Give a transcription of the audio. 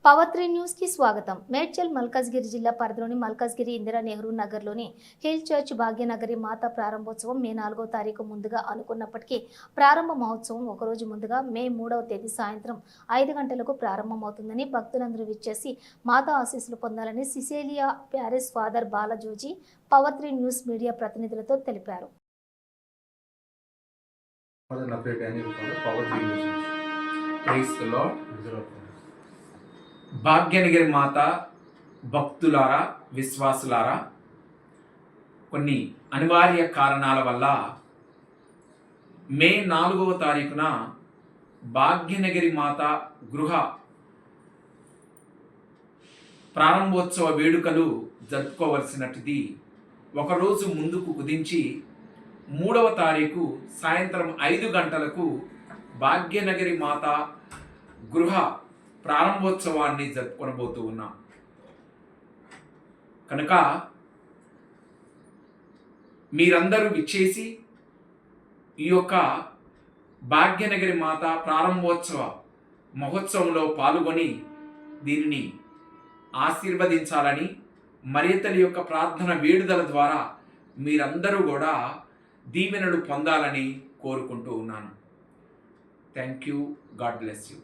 Power 3 news కి స్వాగతం. మేడ్చల్ మల్కాజ్గిరి జిల్లా పరిధిలోని మల్కాజ్గిరి ఇందిరా నెహ్రూ నగర్లోని హిల్ చర్చ్ భాగ్యనగరి మాత ప్రారంభోత్సవం మే 4వ తారీఖు ముందుగా అనుకున్నప్పటికీ ప్రారంభ మహోత్సవం ఒకరోజు ముందుగా మే 3వ తేదీ సాయంత్రం 5 గంటలకు ప్రారంభమవుతుందని భక్తులందరూ విచ్చేసి మాత ఆశీస్సులు పొందాలని Cecilia parish father Balajoji power 3 news media ప్రతినిధులతో తెలిపారు. భాగ్యనగిరి మాత భక్తులారా, విశ్వాసులారా, కొన్ని అనివార్య కారణాల వల్ల మే 4వ తారీఖున భాగ్యనగిరి మాత గృహ ప్రారంభోత్సవ వేడుకలు జరుపుకోవలసినట్టుది ఒకరోజు ముందుకు కుదించి 3వ తారీఖు సాయంత్రం 5 గంటలకు భాగ్యనగిరి మాత గృహ ప్రారంభోత్సవాన్ని జరుపుకొనబోతూ ఉన్నాం. కనుక మీరందరూ విచ్చేసి ఈ యొక్క భాగ్యనగిరి మాత ప్రారంభోత్సవ మహోత్సవంలో పాల్గొని దీనిని ఆశీర్వదించాలని, మరియతల్లి యొక్క ప్రార్థన వేడుదల ద్వారా మీరందరూ కూడా దీవెనలు పొందాలని కోరుకుంటూ ఉన్నాను. Thank you. God bless you.